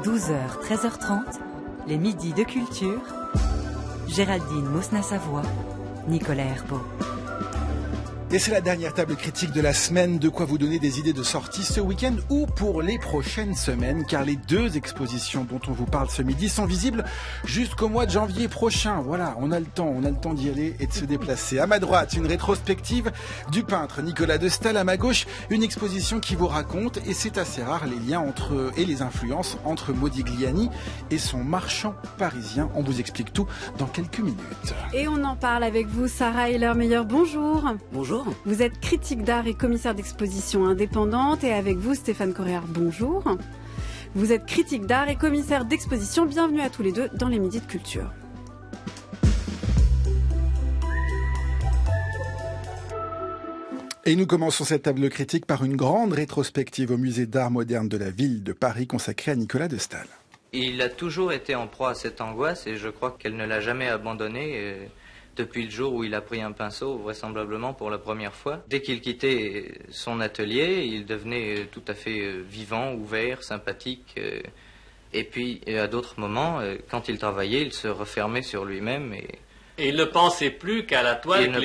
12h, 13h30, les midis de culture. Géraldine Mosna-Savoie, Nicolas Herbeau. Et c'est la dernière table critique de la semaine, de quoi vous donner des idées de sortie ce week-end ou pour les prochaines semaines, car les deux expositions dont on vous parle ce midi sont visibles jusqu'au mois de janvier prochain. Voilà, on a le temps d'y aller et de se déplacer. À ma droite, une rétrospective du peintre Nicolas de Staël. À ma gauche, une exposition qui vous raconte, et c'est assez rare, les liens et les influences entre Modigliani et son marchand parisien. On vous explique tout dans quelques minutes. Et on en parle avec vous, Sarah Ehler-Meyer. Bonjour. Bonjour. Vous êtes critique d'art et commissaire d'exposition indépendante, et avec vous, Stéphane Coréard. Bonjour. Vous êtes critique d'art et commissaire d'exposition. Bienvenue à tous les deux dans les Midis de Culture. Et nous commençons cette table critique par une grande rétrospective au musée d'art moderne de la ville de Paris consacrée à Nicolas de Staël. Il a toujours été en proie à cette angoisse et je crois qu'elle ne l'a jamais abandonné depuis le jour où il a pris un pinceau, vraisemblablement pour la première fois. Dès qu'il quittait son atelier, il devenait tout à fait vivant, ouvert, sympathique. Et puis, à d'autres moments, quand il travaillait, il se refermait sur lui-même. Et il ne pensait plus qu'à la toile qu'il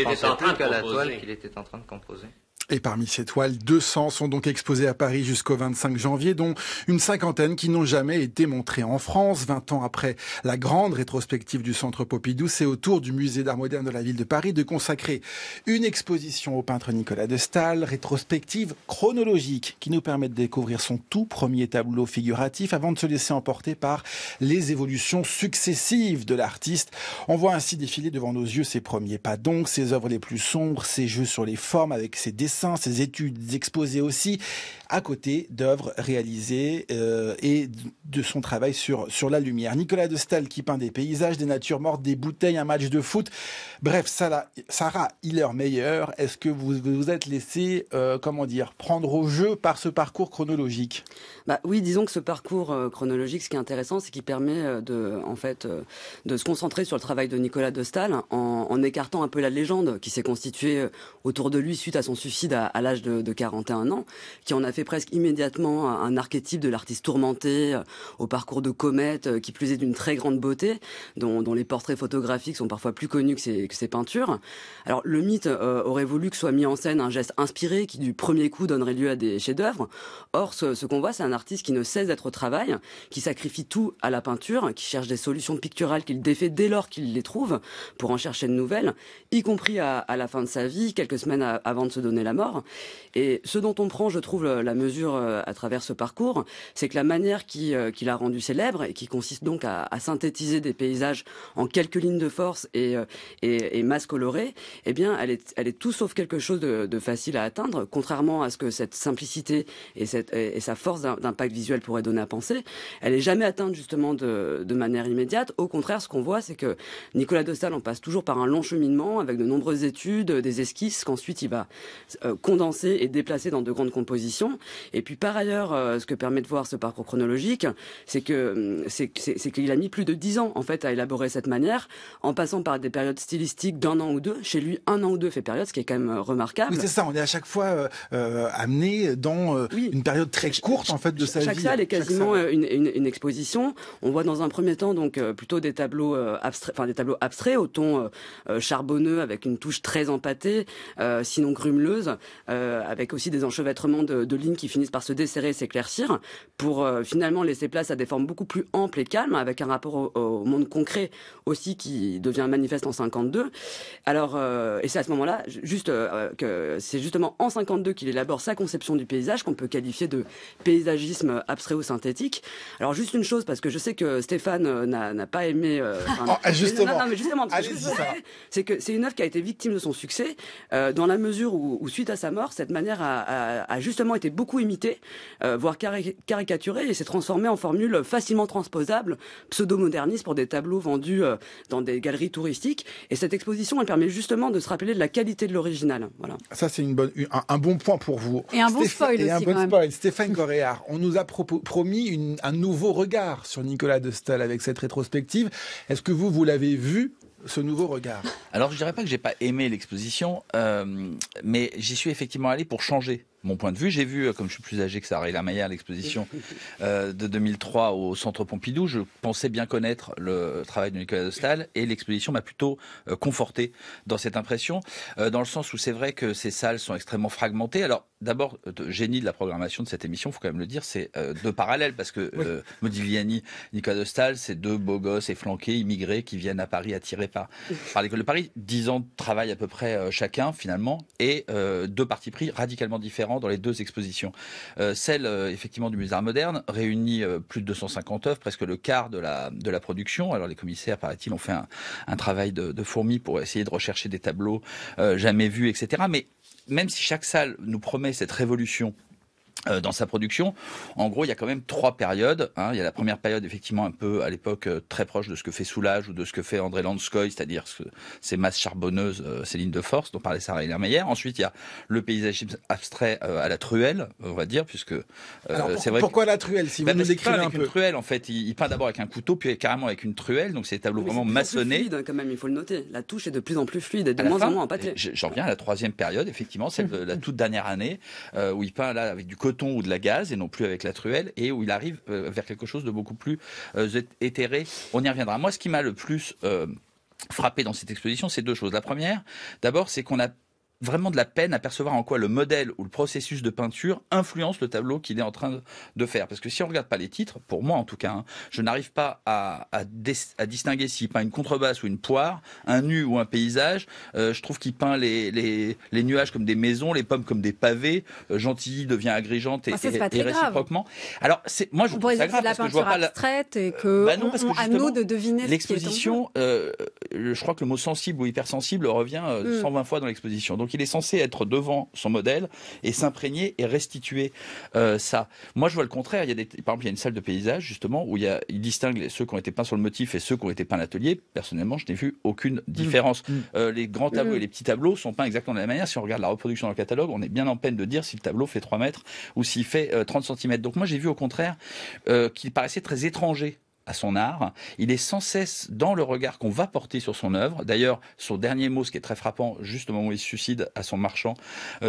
était en train de composer. Et parmi ces toiles, 200 sont donc exposées à Paris jusqu'au 25 janvier, dont une cinquantaine qui n'ont jamais été montrées en France. 20 ans après la grande rétrospective du Centre Pompidou, c'est au tour du musée d'art moderne de la ville de Paris de consacrer une exposition au peintre Nicolas de Staël, rétrospective chronologique qui nous permet de découvrir son tout premier tableau figuratif avant de se laisser emporter par les évolutions successives de l'artiste. On voit ainsi défiler devant nos yeux ses premiers pas d'ongles, ses œuvres les plus sombres, ses jeux sur les formes avec ses dessins, ses études exposées aussi, à côté d'œuvres réalisées et de son travail sur la lumière. Nicolas de Staël qui peint des paysages, des natures mortes, des bouteilles, un match de foot. Bref, Sarah Ehler-Meyer, est-ce que vous vous êtes laissé, prendre au jeu par ce parcours chronologique ? Oui, disons que ce parcours chronologique, ce qui est intéressant, c'est qu'il permet de se concentrer sur le travail de Nicolas de Staël en écartant un peu la légende qui s'est constituée autour de lui suite à son suicide à l'âge de 41 ans, qui en a fait presque immédiatement un archétype de l'artiste tourmenté, au parcours de comète, qui plus est d'une très grande beauté, dont les portraits photographiques sont parfois plus connus que ses peintures. Alors le mythe aurait voulu que soit mis en scène un geste inspiré qui du premier coup donnerait lieu à des chefs-d'œuvre. Or, ce qu'on voit, c'est un artiste qui ne cesse d'être au travail, qui sacrifie tout à la peinture, qui cherche des solutions picturales qu'il défait dès lors qu'il les trouve, pour en chercher de nouvelles, y compris à la fin de sa vie, quelques semaines avant de se donner la mort. Et ce dont on prend, je trouve, la mesure à travers ce parcours, c'est que la manière qui l'a rendu célèbre, et qui consiste donc à synthétiser des paysages en quelques lignes de force et masses colorées, eh bien, elle est tout sauf quelque chose de facile à atteindre, contrairement à ce que cette simplicité et sa force d'impact visuel pourrait donner à penser. Elle est jamais atteinte justement de manière immédiate. Au contraire, ce qu'on voit, c'est que Nicolas de Staël en passe toujours par un long cheminement avec de nombreuses études, des esquisses qu'ensuite il va condenser et déplacer dans de grandes compositions. Et puis par ailleurs, ce que permet de voir ce parcours chronologique, c'est qu'il a mis plus de 10 ans en fait à élaborer cette manière, en passant par des périodes stylistiques d'1 an ou deux. Chez lui, 1 an ou deux fait période, ce qui est quand même remarquable. Oui, c'est ça, on est à chaque fois amené dans une période très courte en fait de sa vie. Chaque salle est quasiment une exposition. On voit dans un premier temps donc plutôt des tableaux abstraits au ton charbonneux avec une touche très empâtée, sinon grumeleuse, avec aussi des enchevêtrements de lignes qui finissent par se desserrer et s'éclaircir, pour finalement laisser place à des formes beaucoup plus amples et calmes, avec un rapport au monde concret aussi qui devient manifeste en 52. Alors, et c'est à ce moment-là, que c'est justement en 52 qu'il élabore sa conception du paysage, qu'on peut qualifier de paysagisme abstrait ou synthétique. Alors juste une chose, parce que je sais que Stéphane n'a pas aimé... justement, mais justement, c'est que c'est une œuvre qui a été victime de son succès, dans la mesure où suite à sa mort, cette manière a justement été beaucoup imitée, voire caricaturée, et s'est transformée en formule facilement transposable, pseudo-moderniste pour des tableaux vendus dans des galeries touristiques. Et cette exposition, elle permet justement de se rappeler de la qualité de l'original. Voilà. Ça, c'est un bon point pour vous. Et un bon spoil aussi. Et un bon spoil. Stéphane Coréard, on nous a promis un nouveau regard sur Nicolas de Staël avec cette rétrospective. Est-ce que vous l'avez vu, ce nouveau regard? Alors, je dirais pas que j'ai pas aimé l'exposition, mais j'y suis effectivement allé pour changer mon point de vue. J'ai vu, comme je suis plus âgé que Sarah Lermayer, l'exposition de 2003 au Centre Pompidou. Je pensais bien connaître le travail de Nicolas de Staël et l'exposition m'a plutôt conforté dans cette impression, dans le sens où c'est vrai que ces salles sont extrêmement fragmentées. Alors d'abord, génie de la programmation de cette émission, il faut quand même le dire, c'est deux parallèles, parce que Modigliani, Nicolas de Staël, c'est deux beaux gosses efflanqués, immigrés, qui viennent à Paris attirés par l'école de Paris. 10 ans de travail à peu près chacun, finalement, et deux partis pris radicalement différents dans les deux expositions. Celle, effectivement, du Musée d'Art moderne réunit plus de 250 œuvres, presque le quart de la production. Alors les commissaires, paraît-il, ont fait un travail de fourmi pour essayer de rechercher des tableaux jamais vus, etc. Mais même si chaque salle nous promet cette révolution dans sa production, en gros, il y a quand même 3 périodes. Il y a la première période, effectivement, un peu à l'époque très proche de ce que fait Soulages ou de ce que fait André Lanskoy, c'est-à-dire ces masses charbonneuses, ces lignes de force dont parlait Sarah Lermayer. Ensuite, il y a le paysagisme abstrait à la Truelle, on va dire, puisque c'est vrai. Pourquoi la Truelle, si vous nous décrivez un peu? Une truelle, en fait, il peint d'abord avec un couteau, puis carrément avec une truelle. Donc c'est des tableaux vraiment maçonnés. Fluide, quand même, il faut le noter. La touche est de plus en plus fluide et de moins en moins empâtée. J'en viens à la 3e période, effectivement, celle de la toute dernière année, où il peint là avec du coton ou de la gaze, et non plus avec la truelle, et où il arrive vers quelque chose de beaucoup plus éthéré. On y reviendra. Moi, ce qui m'a le plus frappé dans cette exposition, c'est 2 choses. La première, d'abord, c'est qu'on a vraiment de la peine à percevoir en quoi le modèle ou le processus de peinture influence le tableau qu'il est en train de faire. Parce que si on regarde pas les titres, pour moi en tout cas, je n'arrive pas à distinguer s'il peint une contrebasse ou une poire, un nu ou un paysage. Je trouve qu'il peint les nuages comme des maisons, les pommes comme des pavés. Gentilly devient agrigeante et réciproquement. Alors moi je trouve ça grave parce que je vois pas abstraite et que à nous de deviner l'exposition. Je crois que le mot sensible ou hypersensible revient 120 fois dans l'exposition. Donc il est censé être devant son modèle et s'imprégner et restituer ça. Moi je vois le contraire. Par exemple, il y a une salle de paysage justement où il distingue ceux qui ont été peints sur le motif et ceux qui ont été peints à l'atelier. Personnellement, je n'ai vu aucune différence. Les grands tableaux et les petits tableaux sont peints exactement de la même manière. Si on regarde la reproduction dans le catalogue, on est bien en peine de dire si le tableau fait 3 mètres ou s'il fait 30 cm. Donc moi j'ai vu au contraire qu'il paraissait très étranger à son art. Il est sans cesse dans le regard qu'on va porter sur son œuvre. D'ailleurs, son dernier mot, ce qui est très frappant, juste au moment où il se suicide à son marchand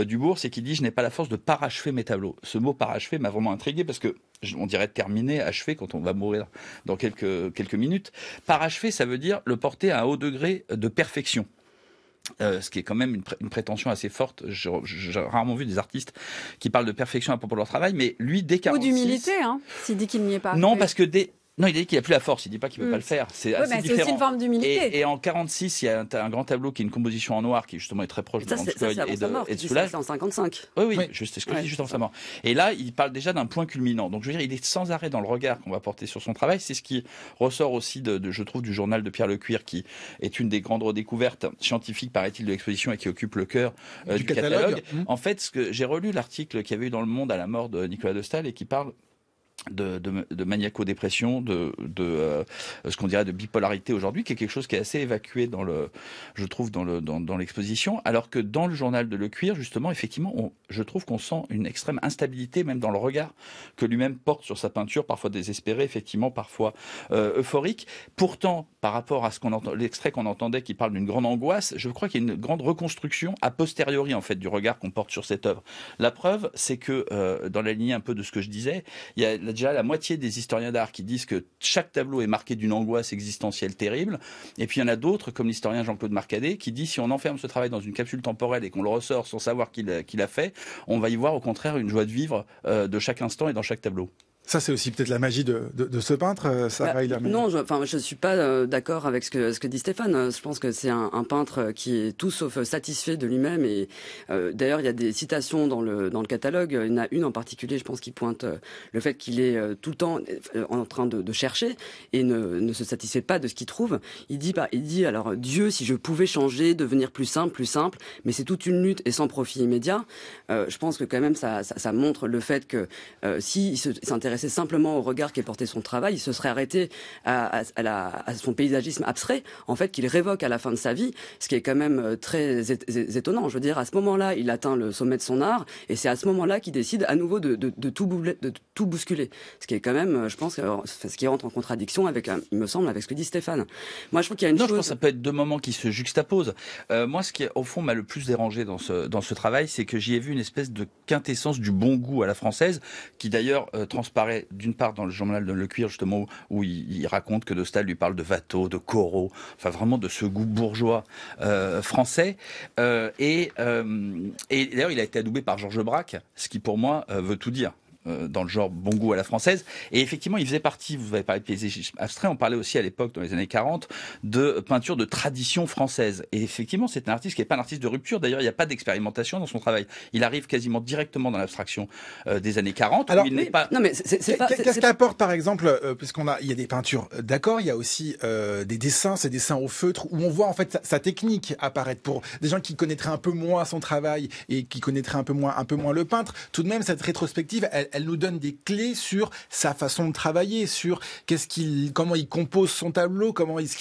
Dubourg, c'est qu'il dit « Je n'ai pas la force de parachever mes tableaux ». Ce mot « parachever » m'a vraiment intrigué parce que on dirait terminer, achever quand on va mourir dans quelques minutes. Parachever, ça veut dire le porter à un haut degré de perfection. Ce qui est quand même une prétention assez forte. J'ai rarement vu des artistes qui parlent de perfection à propos de leur travail, mais lui, dès 46... Ou d'humilité, s'il dit qu'il n'y est pas. Non, parce que non, il a dit qu'il n'a plus la force, il ne dit pas qu'il ne peut pas le faire. C'est assez différent. C'est aussi une forme d'humilité. Et en 46, il y a un grand tableau qui est une composition en noir qui justement est très proche de Lanskoy et de Soulages. C'est en 55. Oui, c'est ce que je dis juste avant sa mort. Et là, il parle déjà d'un point culminant. Donc je veux dire, il est sans arrêt dans le regard qu'on va porter sur son travail. C'est ce qui ressort aussi, je trouve, du journal de Pierre Lecuir, qui est une des grandes redécouvertes scientifiques, paraît-il, de l'exposition et qui occupe le cœur du catalogue. En fait, j'ai relu l'article qu'il y avait eu dans Le Monde à la mort de Nicolas de Staël et qui parle de maniaco-dépression, de ce qu'on dirait de bipolarité aujourd'hui, qui est quelque chose qui est assez évacué je trouve dans l'exposition, alors que dans le journal de Lecuir, justement, effectivement, je trouve qu'on sent une extrême instabilité, même dans le regard que lui-même porte sur sa peinture, parfois désespéré, effectivement, parfois euphorique. Pourtant, par rapport à l'extrait qu'on entendait qui parle d'une grande angoisse, je crois qu'il y a une grande reconstruction a posteriori, en fait, du regard qu'on porte sur cette œuvre. La preuve, c'est que, dans la lignée un peu de ce que je disais, il y a déjà la moitié des historiens d'art qui disent que chaque tableau est marqué d'une angoisse existentielle terrible. Et puis il y en a d'autres, comme l'historien Jean-Claude Marcadet, qui dit si on enferme ce travail dans une capsule temporelle et qu'on le ressort sans savoir qu'il a fait, on va y voir au contraire une joie de vivre de chaque instant et dans chaque tableau. Ça, c'est aussi peut-être la magie de ce peintre, Sarah Lermayer. Non, je suis pas d'accord avec ce que dit Stéphane. Je pense que c'est un peintre qui est tout sauf satisfait de lui-même. Et d'ailleurs, il y a des citations dans le catalogue. Il y en a une en particulier, je pense, qui pointe le fait qu'il est tout le temps en train de chercher et ne se satisfait pas de ce qu'il trouve. Il dit alors Dieu, si je pouvais changer, devenir plus simple, mais c'est toute une lutte et sans profit immédiat. Je pense que quand même ça montre le fait que s'il s'intéresse s'intéressait simplement au regard qu'est porté son travail, il se serait arrêté à son paysagisme abstrait, en fait, qu'il révoque à la fin de sa vie, ce qui est quand même très étonnant. Je veux dire, à ce moment-là, il atteint le sommet de son art, et c'est à ce moment-là qu'il décide à nouveau de tout bousculer. Ce qui est quand même, je pense, ce qui rentre en contradiction avec, il me semble, avec ce que dit Stéphane. Moi, je trouve qu'il y a une chose... je pense que ça peut être deux moments qui se juxtaposent. Moi, ce qui, au fond, m'a le plus dérangé dans ce travail, c'est que j'y ai vu une espèce de quintessence du bon goût à la française, qui d'ailleurs transparaît d'une part dans le journal de Le Cuir, justement, où il raconte que de Staël lui parle de Watteau, de Corot, enfin vraiment de ce goût bourgeois français. Et d'ailleurs, il a été adoubé par Georges Braque, ce qui pour moi veut tout dire dans le genre bon goût à la française. Et effectivement, il faisait partie, vous avez parlé de paysagisme abstrait, on parlait aussi à l'époque, dans les années 40, de peinture de tradition française. Et effectivement, c'est un artiste qui n'est pas un artiste de rupture. D'ailleurs, il n'y a pas d'expérimentation dans son travail. Il arrive quasiment directement dans l'abstraction des années 40. Alors, où il n'est pas... Non, mais qu'est-ce qu'apporte, par exemple, il y a des peintures, d'accord, il y a aussi des dessins, ces dessins au feutre, où on voit en fait sa technique apparaître pour des gens qui connaîtraient un peu moins son travail et qui connaîtraient un peu moins le peintre. Tout de même, cette rétrospective, elle nous donne des clés sur sa façon de travailler, sur comment il compose son tableau, comment est-ce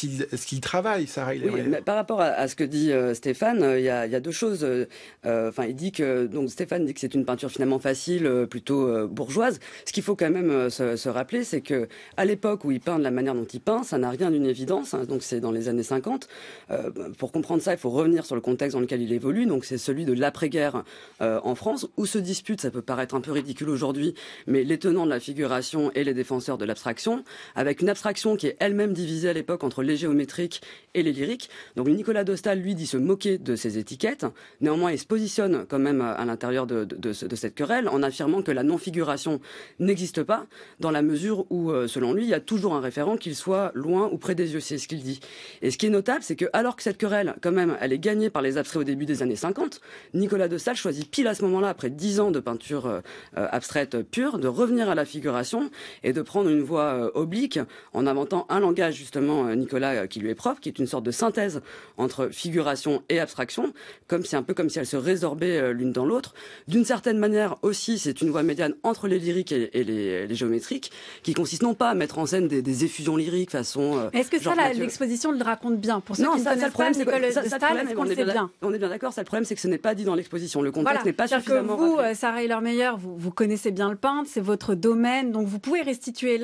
qu'il travaille, Sarah. Oui, mais par rapport à ce que dit Stéphane, il y a deux choses. Il dit que donc Stéphane dit que c'est une peinture finalement facile, plutôt bourgeoise. Ce qu'il faut quand même se rappeler, c'est que à l'époque où il peint de la manière dont il peint, ça n'a rien d'une évidence. Hein, donc c'est dans les années 50. Pour comprendre ça, il faut revenir sur le contexte dans lequel il évolue. Donc c'est celui de l'après-guerre en France, où se dispute, ça peut paraître un peu ridicule aujourd'hui, mais les tenants de la figuration et les défenseur de l'abstraction, avec une abstraction qui est elle-même divisée à l'époque entre les géométriques et les lyriques. Donc Nicolas de Staël, lui, dit se moquer de ces étiquettes. Néanmoins, il se positionne quand même à l'intérieur de cette querelle en affirmant que la non-figuration n'existe pas, dans la mesure où, selon lui, il y a toujours un référent, qu'il soit loin ou près des yeux. C'est ce qu'il dit. Et ce qui est notable, c'est que alors que cette querelle, quand même, elle est gagnée par les abstraits au début des années 50, Nicolas de Staël choisit pile à ce moment-là, après 10 ans de peinture abstraite pure, de revenir à la figuration et de prendre une voie oblique en inventant un langage, justement, Nicolas, qui lui est propre, qui est une sorte de synthèse entre figuration et abstraction, un peu comme si elles se résorbaient l'une dans l'autre. D'une certaine manière aussi, c'est une voie médiane entre les lyriques et les géométriques, qui consiste non pas à mettre en scène des effusions lyriques façon... Est-ce que ça, l'exposition le raconte bien? Pour ceux qui ne connaissent pas Nicolas de Staël, est-ce qu'on le sait bien? On est bien d'accord, ça, le problème, c'est que ce n'est pas dit dans l'exposition. Le contexte n'est pas suffisamment rappelé. Vous, Sarah Heyler-Meyer, vous connaissez bien le peintre, c'est votre domaine, donc vous pouvez restituer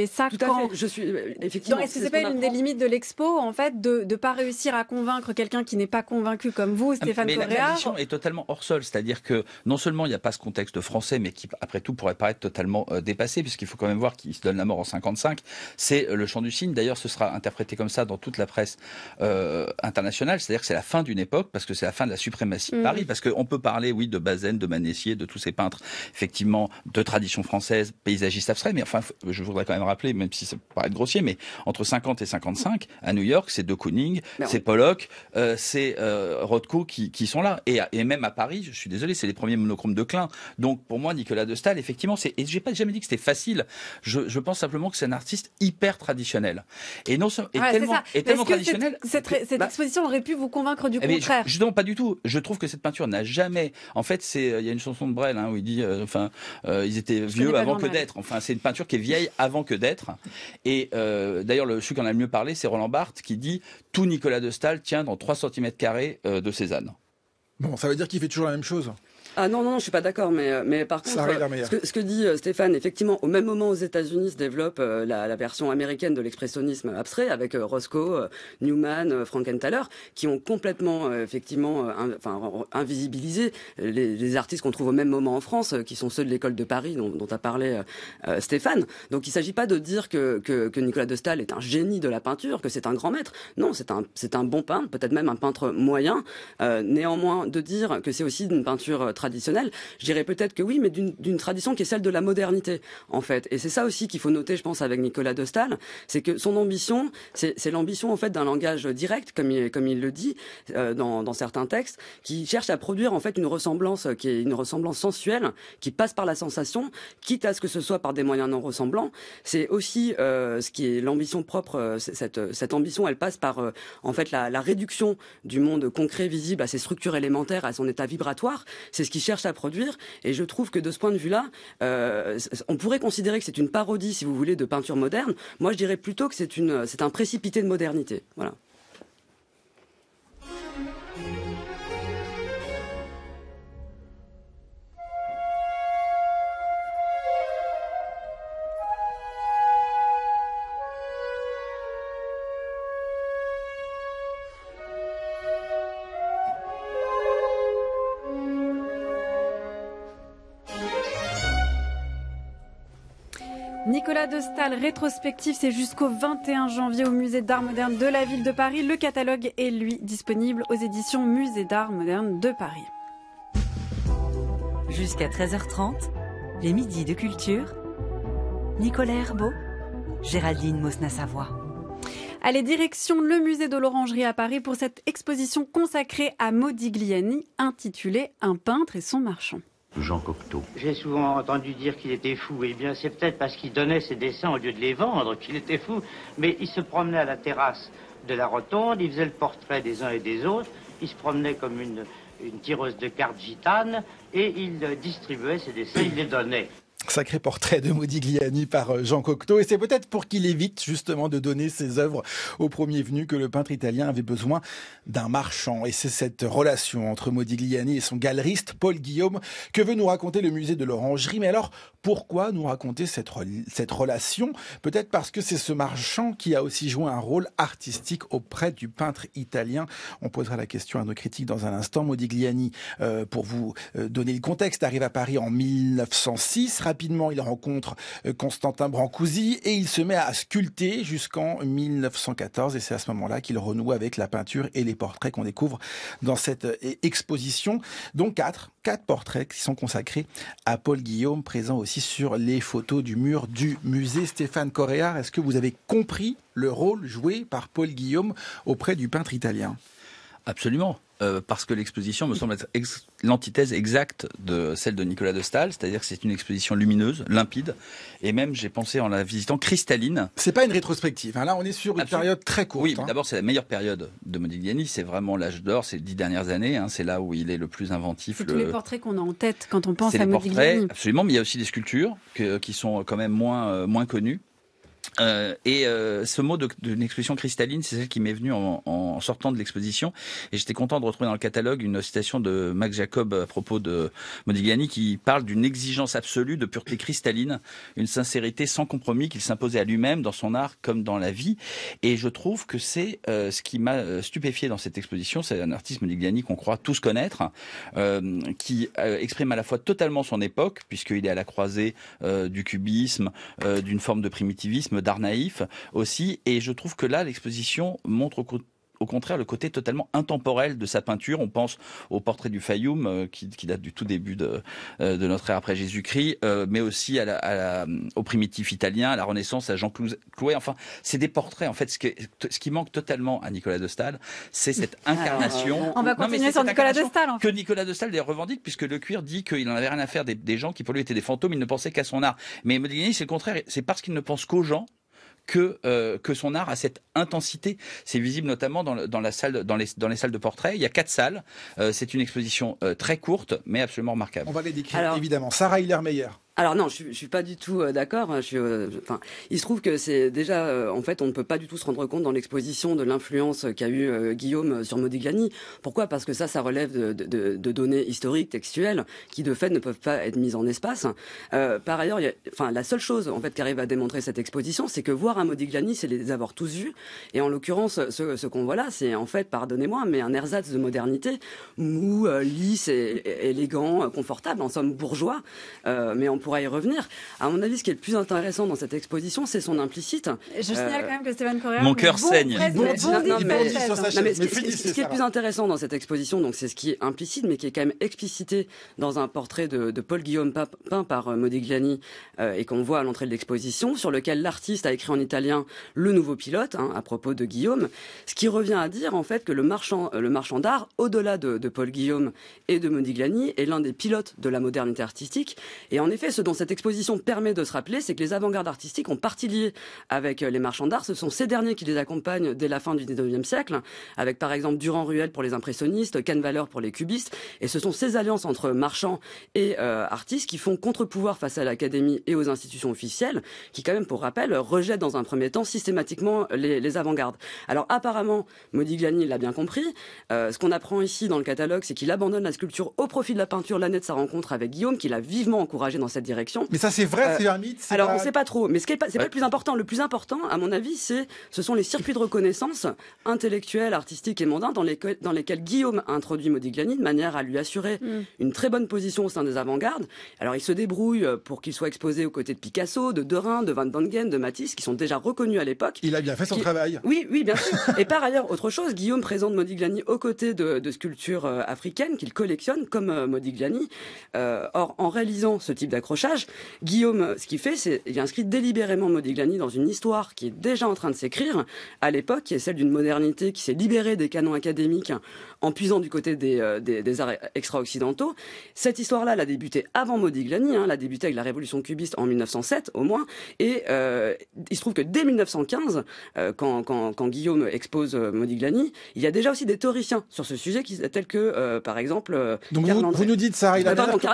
ça. Tout à fait. Je suis effectivement. Est-ce que c'est pas une des limites de l'expo, en fait, de pas réussir à convaincre quelqu'un qui n'est pas convaincu comme vous, Stéphane Correa? Mais la tradition est totalement hors sol, c'est-à-dire que non seulement il n'y a pas ce contexte français, mais qui après tout pourrait paraître totalement dépassé, puisqu'il faut quand même voir qu'il se donne la mort en 55. C'est le Chant du Cygne. D'ailleurs, ce sera interprété comme ça dans toute la presse internationale, c'est-à-dire que c'est la fin d'une époque, parce que c'est la fin de la suprématie de Paris, parce qu'on peut parler, oui, de Bazaine, de Manessier, de tous ces peintres, effectivement, de tradition française, paysagistes abstraits, mais enfin, je voudrais quand même rappeler, même si ça paraît grossier, mais entre 50 et 55, à New York, c'est de Kooning, c'est Pollock, c'est Rothko qui sont là. Et même à Paris, je suis désolé, c'est les premiers monochromes de Klein. Donc, pour moi, Nicolas de Staël, effectivement, et j'ai pas jamais dit que c'était facile. Je pense simplement que c'est un artiste hyper traditionnel. Et non tellement traditionnel. Cette exposition aurait pu vous convaincre du contraire? Justement, pas du tout. Je trouve que cette peinture n'a jamais, en fait, il y a une chanson de Brel, où il dit, ils étaient vieux avant que d'être. Enfin, c'est une peinture qui est vieille avant que d'être. Et d'ailleurs, celui qui en a le mieux parlé, c'est Roland Barthes, qui dit « Tout Nicolas de Staël tient dans 3 cm² de Cézanne ». Bon, ça veut dire qu'il fait toujours la même chose? Ah non, je suis pas d'accord, mais par contre, ce que dit Stéphane, effectivement, au même moment aux États-Unis se développe la version américaine de l'expressionnisme abstrait avec Roscoe, Newman, Frankenthaler, qui ont complètement, effectivement, invisibilisé les artistes qu'on trouve au même moment en France, qui sont ceux de l'école de Paris dont a parlé Stéphane. Donc il s'agit pas de dire que Nicolas de Staël est un génie de la peinture, que c'est un grand maître. Non, c'est un bon peintre, peut-être même un peintre moyen. Néanmoins, de dire que c'est aussi une peinture traditionnelle, je dirais peut-être que oui, mais d'une tradition qui est celle de la modernité, en fait. Et c'est ça aussi qu'il faut noter, je pense, avec Nicolas de Staël, c'est que son ambition, c'est l'ambition, en fait, d'un langage direct, comme il le dit dans certains textes, qui cherche à produire, en fait, une ressemblance qui est une ressemblance sensuelle, qui passe par la sensation, quitte à ce que ce soit par des moyens non ressemblants. C'est aussi ce qui est l'ambition propre, cette ambition, elle passe par, en fait, la réduction du monde concret, visible, à ses structures élémentaires, à son état vibratoire. C'est ce qu'il cherche à produire. Et je trouve que de ce point de vue-là, on pourrait considérer que c'est une parodie, si vous voulez, de peinture moderne. Moi, je dirais plutôt que c'est un précipité de modernité. Voilà. Nicolas de Staël, rétrospective, c'est jusqu'au 21 janvier au Musée d'Art Moderne de la Ville de Paris. Le catalogue est, lui, disponible aux éditions Musée d'Art Moderne de Paris. Jusqu'à 13h30, les midis de culture. Nicolas Herbeau, Géraldine Mosna-Savoie. Allez, direction le musée de l'Orangerie à Paris pour cette exposition consacrée à Modigliani, intitulée « Un peintre et son marchand ». Jean Cocteau. J'ai souvent entendu dire qu'il était fou. Eh bien, c'est peut-être parce qu'il donnait ses dessins au lieu de les vendre qu'il était fou. Mais il se promenait à la terrasse de la Rotonde, il faisait le portrait des uns et des autres, il se promenait comme une tireuse de cartes gitane et il distribuait ses dessins, il les donnait. Sacré portrait de Modigliani par Jean Cocteau. Et c'est peut-être pour qu'il évite justement de donner ses œuvres au premier venu que le peintre italien avait besoin d'un marchand. Et c'est cette relation entre Modigliani et son galeriste Paul Guillaume que veut nous raconter le musée de l'Orangerie. Mais alors, pourquoi nous raconter cette relation ? Peut-être parce que c'est ce marchand qui a aussi joué un rôle artistique auprès du peintre italien. On posera la question à nos critiques dans un instant. Modigliani, pour vous donner le contexte, arrive à Paris en 1906. Rapidement, il rencontre Constantin Brancusi et il se met à sculpter jusqu'en 1914. Et c'est à ce moment-là qu'il renoue avec la peinture et les portraits qu'on découvre dans cette exposition. Donc quatre portraits qui sont consacrés à Paul Guillaume, présents aussi sur les photos du mur du musée. Stéphane Coréard, est-ce que vous avez compris le rôle joué par Paul Guillaume auprès du peintre italien ? Absolument. Parce que l'exposition me semble être l'antithèse exacte de celle de Nicolas de Staël, c'est-à-dire que c'est une exposition lumineuse, limpide, et même, j'ai pensé en la visitant, cristalline. C'est pas une rétrospective, hein. Là on est sur une période très courte. Oui, d'abord c'est la meilleure période de Modigliani, c'est vraiment l'âge d'or, c'est les 10 dernières années, hein, c'est là où il est le plus inventif. C'est tous les portraits qu'on a en tête quand on pense à Modigliani. C'est les portraits, absolument, mais il y a aussi des sculptures qui sont quand même moins connues. Ce mot d'une exposition cristalline, c'est celle qui m'est venue en sortant de l'exposition, et j'étais content de retrouver dans le catalogue une citation de Max Jacob à propos de Modigliani qui parle d'une exigence absolue de pureté cristalline, une sincérité sans compromis qu'il s'imposait à lui-même dans son art comme dans la vie. Et je trouve que c'est ce qui m'a stupéfié dans cette exposition. C'est un artiste, Modigliani, qu'on croit tous connaître, qui exprime à la fois totalement son époque, puisqu'il est à la croisée du cubisme, d'une forme de primitivisme, d'art naïf aussi, et je trouve que là l'exposition montre au contraire le côté totalement intemporel de sa peinture. On pense au portrait du Fayoum qui date du tout début de notre ère après Jésus-Christ, mais aussi au primitif italien, à la Renaissance, à Jean Clouet. Enfin, c'est des portraits. En fait, ce qui manque totalement à Nicolas de Staël, c'est cette incarnation. On va continuer sur Nicolas de Staël. Que Nicolas de Staël revendique, puisque Le Cuir dit qu'il n'en avait rien à faire des gens qui pour lui étaient des fantômes. Il ne pensait qu'à son art. Mais Modigliani, c'est le contraire. C'est parce qu'il ne pense qu'aux gens que son art a cette intensité. C'est visible notamment dans les salles de portrait. Il y a 4 salles. C'est une exposition très courte, mais absolument remarquable. On va les décrire, évidemment. Sarah Hiller-Meyer. Alors non, je suis pas du tout d'accord. Il se trouve que c'est déjà, en fait, on ne peut pas du tout se rendre compte dans l'exposition de l'influence qu'a eu Guillaume sur Modigliani. Pourquoi ? Parce que ça relève de données historiques, textuelles, qui de fait ne peuvent pas être mises en espace. Par ailleurs, la seule chose en fait qu'arrive à démontrer cette exposition, c'est que voir un Modigliani, c'est les avoir tous vus. Et en l'occurrence, ce qu'on voit là, c'est en fait, pardonnez-moi, mais un ersatz de modernité, mou, lisse, élégant, confortable, en somme bourgeois. Mais on pourra y revenir. À mon avis, ce qui est le plus intéressant dans cette exposition, c'est son implicite. Je signale quand même que Stéphane Coréard... Mon cœur saigne. Ce qui est le plus intéressant dans cette exposition, donc c'est ce qui est implicite, mais qui est quand même explicité dans un portrait de Paul Guillaume peint par Modigliani et qu'on voit à l'entrée de l'exposition, sur lequel l'artiste a écrit en italien le nouveau pilote, à propos de Guillaume, ce qui revient à dire en fait que le marchand d'art, au-delà de Paul Guillaume et de Modigliani, est l'un des pilotes de la modernité artistique. Et en effet, effet, ce dont cette exposition permet de se rappeler, c'est que les avant-gardes artistiques ont partie liée avec les marchands d'art. Ce sont ces derniers qui les accompagnent dès la fin du 19e siècle, avec par exemple Durand-Ruel pour les impressionnistes, Canvaleur pour les cubistes. Et ce sont ces alliances entre marchands et artistes qui font contre-pouvoir face à l'Académie et aux institutions officielles, qui quand même, pour rappel, rejettent dans un premier temps systématiquement les avant-gardes. Alors apparemment, Modigliani l'a bien compris. Ce qu'on apprend ici dans le catalogue, c'est qu'il abandonne la sculpture au profit de la peinture l'année de sa rencontre avec Guillaume, qui l'a vivement encouragé dans cette direction. Mais ça, c'est vrai, c'est un mythe. Alors, on ne sait pas trop. Mais c'est pas le plus important. Le plus important, à mon avis, ce sont les circuits de reconnaissance intellectuelle, artistique et mondain dans lesquels Guillaume a introduit Modigliani de manière à lui assurer une très bonne position au sein des avant-gardes. Alors, il se débrouille pour qu'il soit exposé aux côtés de Picasso, de Derain, de Van Dongen, de Matisse, qui sont déjà reconnus à l'époque. Il a bien fait son travail. Oui, bien sûr. Et par ailleurs, autre chose, Guillaume présente Modigliani aux côtés de sculptures africaines qu'il collectionne comme Modigliani. Or, en réalisant ce type d'accrochage, Guillaume, ce qu'il fait, c'est qu'il inscrit délibérément Modigliani dans une histoire qui est déjà en train de s'écrire à l'époque, qui est celle d'une modernité qui s'est libérée des canons académiques en puisant du côté des arts extra-occidentaux. Cette histoire-là, elle a débuté avant Modigliani, elle a débuté avec la révolution cubiste en 1907 au moins, et il se trouve que dès 1915, quand Guillaume expose Modigliani, il y a déjà aussi des théoriciens sur ce sujet, tels que, par exemple... Donc vous nous dites, Sarah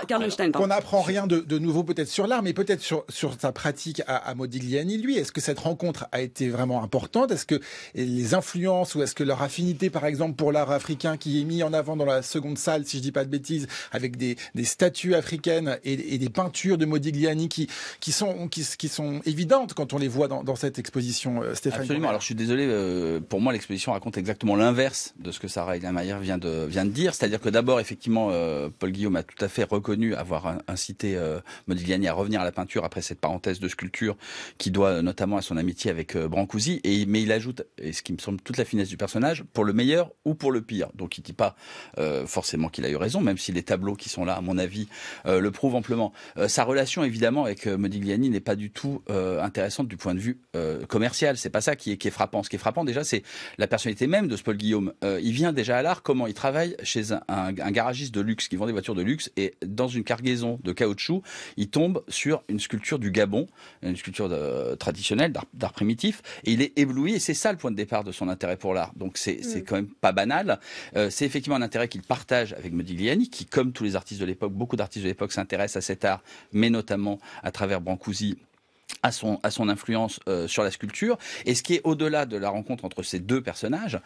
Karl qu'on n'apprend rien de nouveau peut-être sur l'art, mais peut-être sur sa pratique à Modigliani, lui. Est-ce que cette rencontre a été vraiment importante? Est-ce que les influences ou est-ce que leur affinité, par exemple, pour l'art africain qui est mis en avant dans la seconde salle, si je dis pas de bêtises, avec des statues africaines et des peintures de Modigliani qui sont évidentes quand on les voit dans cette exposition, Stéphane? Absolument. Alors je suis désolé, pour moi l'exposition raconte exactement l'inverse de ce que Sarah Eglain-Mayer vient de dire, c'est-à-dire que d'abord effectivement Paul Guillaume a tout à fait reconnu avoir incité Modigliani à revenir à la peinture après cette parenthèse de sculpture qui doit notamment à son amitié avec Brancusi, mais il ajoute, et ce qui me semble toute la finesse du personnage, pour le meilleur ou pour le pire. Donc il dit pas forcément qu'il a eu raison, même si les tableaux qui sont là à mon avis le prouvent amplement. Sa relation évidemment avec Modigliani n'est pas du tout intéressante du point de vue commercial. C'est pas ça qui est frappant. Ce qui est frappant déjà, c'est la personnalité même de ce Paul Guillaume. Il vient déjà à l'art. Comment il travaille chez un garagiste de luxe qui vend des voitures de luxe, et dans une cargaison de caoutchouc, il tombe sur une sculpture du Gabon, une sculpture traditionnelle d'art primitif, et il est ébloui. Et c'est ça le point de départ de son intérêt pour l'art. Donc c'est quand même pas banal. C'est effectivement un intérêt qu'il partage avec Modigliani, qui, comme tous les artistes de l'époque, beaucoup d'artistes de l'époque s'intéressent à cet art, mais notamment à travers Brancusi, à son influence sur la sculpture. Et ce qui est au-delà de la rencontre entre ces deux personnages,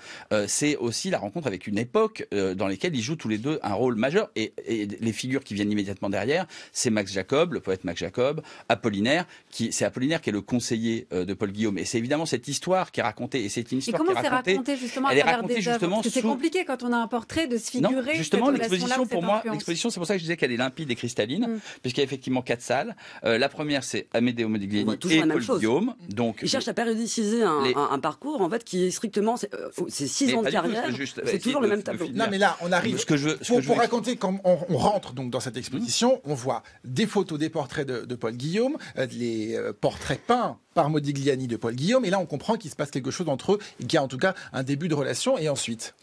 c'est aussi la rencontre avec une époque dans laquelle ils jouent tous les deux un rôle majeur. Et les figures qui viennent immédiatement derrière, c'est Max Jacob, le poète Max Jacob, Apollinaire, c'est Apollinaire qui est le conseiller de Paul Guillaume. Et c'est évidemment cette histoire qui est racontée, et c'est une histoire qui est racontée. Racontée justement, elle est racontée justement parce que c'est compliqué quand on a un portrait de se figurer. Non, justement, l'exposition, pour moi, l'exposition, c'est pour ça que je disais qu'elle est limpide et cristalline, puisqu'il y a effectivement 4 salles. La première, c'est Amedeo Modigliani et Paul Guillaume. Donc, il cherche à périodiciser un parcours en fait qui est strictement c'est 6 ans de carrière. C'est toujours le même tableau. Non, mais là, on arrive. Pour raconter, quand on rentre donc dans cette exposition, on voit des photos, des portraits de Paul Guillaume, les portraits peints par Modigliani de Paul Guillaume, et là on comprend qu'il se passe quelque chose entre eux, qu'il y a en tout cas un début de relation. Et ensuite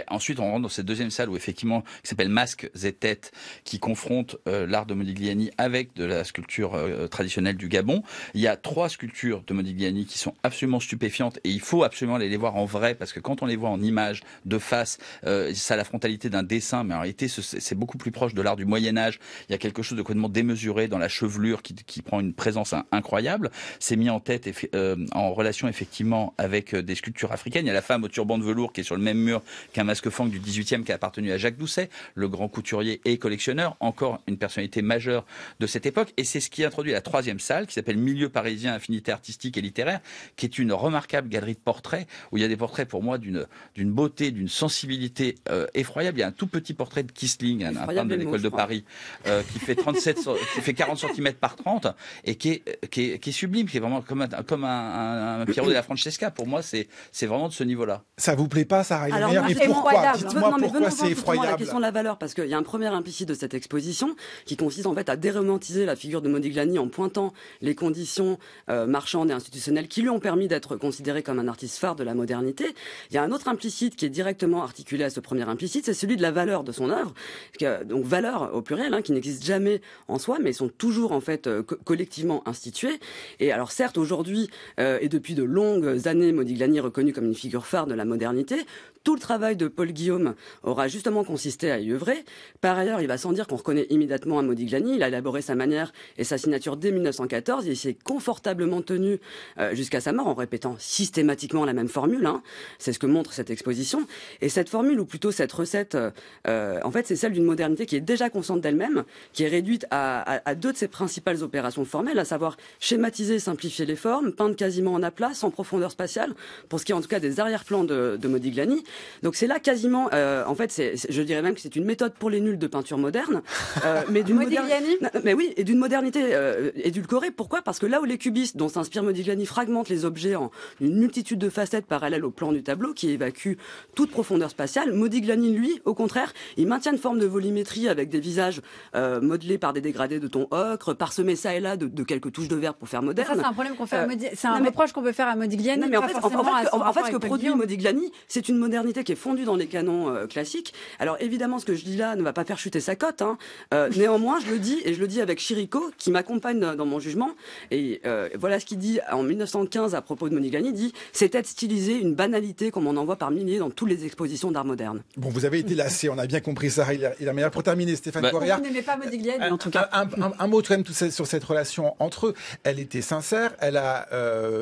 ensuite on rentre dans cette deuxième salle où effectivement, qui s'appelle Masques et Têtes, qui confronte l'art de Modigliani avec de la sculpture traditionnelle du Gabon. Il y a 3 sculptures de Modigliani qui sont absolument stupéfiantes, et il faut absolument aller les voir en vrai, parce que quand on les voit en image de face, ça a la frontalité d'un dessin, mais en réalité c'est beaucoup plus proche de l'art du Moyen-Âge. Il y a quelque chose de complètement démesuré dans la chevelure qui prend une présence incroyable. C'est mis en tête en relation effectivement avec des sculptures africaines. Il y a la femme au turban de velours qui est sur le même mur qu'un masque fang du 18e qui a appartenu à Jacques Doucet, le grand couturier et collectionneur, encore une personnalité majeure de cette époque. Et c'est ce qui introduit la 3e salle qui s'appelle Milieu parisien, affinité artistique et littéraire, qui est une remarquable galerie de portraits où il y a des portraits pour moi d'une beauté, d'une sensibilité effroyable. Il y a un tout petit portrait de Kissling, un peintre de l'école de Paris, qui fait 40 cm par 30 et qui est sublime, qui est vraiment comme un Piero della Francesca. Pour moi, c'est vraiment de ce niveau-là. Ça vous plaît pas, Sarah? Alors, mais pourquoi? Dites-moi pourquoi c'est effroyable. La question de la valeur, parce qu'il y a un premier implicite de cette exposition qui consiste en fait à déromantiser la figure de Modigliani en pointant les conditions traditions marchandes et institutionnelles qui lui ont permis d'être considéré comme un artiste phare de la modernité. Il y a un autre implicite qui est directement articulé à ce premier implicite, c'est celui de la valeur de son œuvre. Donc valeur au pluriel, qui n'existe jamais en soi, mais sont toujours en fait collectivement instituées. Et alors certes, aujourd'hui, et depuis de longues années, Modigliani est reconnu comme une figure phare de la modernité. Tout le travail de Paul Guillaume aura justement consisté à y œuvrer. Par ailleurs, il va sans dire qu'on reconnaît immédiatement à Modigliani. Il a élaboré sa manière et sa signature dès 1914. Il s'est confortablement tenu jusqu'à sa mort en répétant systématiquement la même formule. C'est ce que montre cette exposition. Et cette formule, ou plutôt cette recette, en fait, c'est celle d'une modernité qui est déjà consciente d'elle-même, qui est réduite à deux de ses principales opérations formelles, à savoir schématiser et simplifier les formes, peindre quasiment en aplat, sans profondeur spatiale, pour ce qui est en tout cas des arrière-plans de Modigliani. Donc c'est là quasiment, en fait, je dirais même que c'est une méthode pour les nuls de peinture moderne, mais d'une mais oui, et d'une modernité édulcorée. Pourquoi ? Parce que là où les cubistes dont s'inspire Modigliani fragmentent les objets en une multitude de facettes parallèles au plan du tableau qui évacue toute profondeur spatiale, Modigliani, lui, au contraire, il maintient une forme de volumétrie avec des visages modelés par des dégradés de ton ocre, parsemés ça et là de quelques touches de verre pour faire moderne. Ça, c'est un problème qu'on fait c'est un reproche qu'on peut faire à Modigliani. Non, mais en fait, ce que produit Modigliani, c'est une modernité qui est fondue dans les canons classiques. Alors évidemment, ce que je dis là ne va pas faire chuter sa cote. Néanmoins, je le dis, et je le dis avec Chirico, qui m'accompagne dans mon jugement. Et voilà ce qu'il dit en 1915 à propos de Modigliani. Il dit « C'est être stylisé, une banalité comme on en voit par milliers dans toutes les expositions d'art moderne. » Bon, vous avez été lassé, on a bien compris ça. Il a meilleur. Pour terminer, Stéphane Coréard. Vous n'aimez pas Modigliani, en tout cas. Un mot tout de même sur cette relation entre eux. Elle était sincère, elle a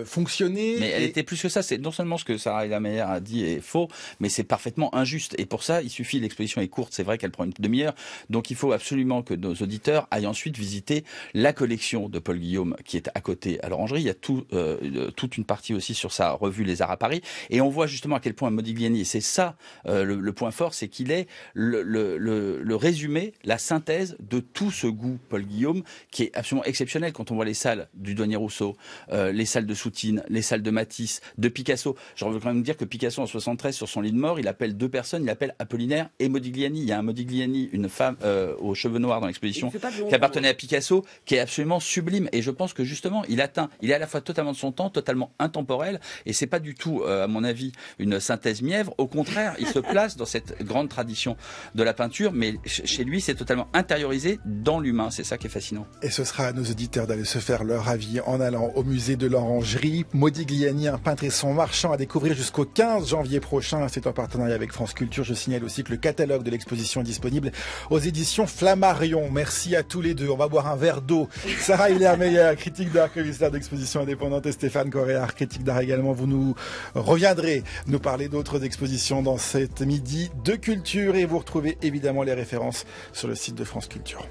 fonctionné. Mais elle était plus que ça. C'est non seulement ce que Sarah Meyer a dit est faux, mais c'est parfaitement injuste. Et pour ça, il suffit, l'exposition est courte, c'est vrai qu'elle prend une demi-heure, donc il faut absolument que nos auditeurs aillent ensuite visiter la collection de Paul Guillaume qui est à côté à l'Orangerie. Il y a toute une partie aussi sur sa revue Les Arts à Paris, et on voit justement à quel point Modigliani, et c'est ça le point fort, c'est qu'il est le résumé, la synthèse de tout ce goût Paul Guillaume qui est absolument exceptionnel. Quand on voit les salles du Douanier Rousseau, les salles de Soutine, les salles de Matisse, de Picasso. Je veux quand même dire que Picasso en 73 sur son lit de mort, il appelle deux personnes, il appelle Apollinaire et Modigliani. Il y a un Modigliani, une femme aux cheveux noirs dans l'exposition qui appartenait à Picasso, qui est absolument sublime. Et je pense que justement, il est à la fois totalement de son temps, totalement intemporel, et c'est pas du tout, à mon avis, une synthèse mièvre. Au contraire, il se place dans cette grande tradition de la peinture, mais chez lui, c'est totalement intériorisé dans l'humain. C'est ça qui est fascinant. Et ce sera à nos auditeurs d'aller se faire leur avis en allant au musée de l'Orangerie. Modigliani, un peintre et son marchand, à découvrir jusqu'au 15 janvier prochain. C'est en partenariat avec France Culture. Je signale aussi que le catalogue de l'exposition est disponible aux éditions Flammarion. Merci à tous les deux. On va boire un verre d'eau. Sarah Meyer, critique d'art, commissaire d'exposition indépendante, et Stéphane Coréard, critique d'art également. Vous nous reviendrez nous parler d'autres expositions dans cette midi de culture, et vous retrouvez évidemment les références sur le site de France Culture.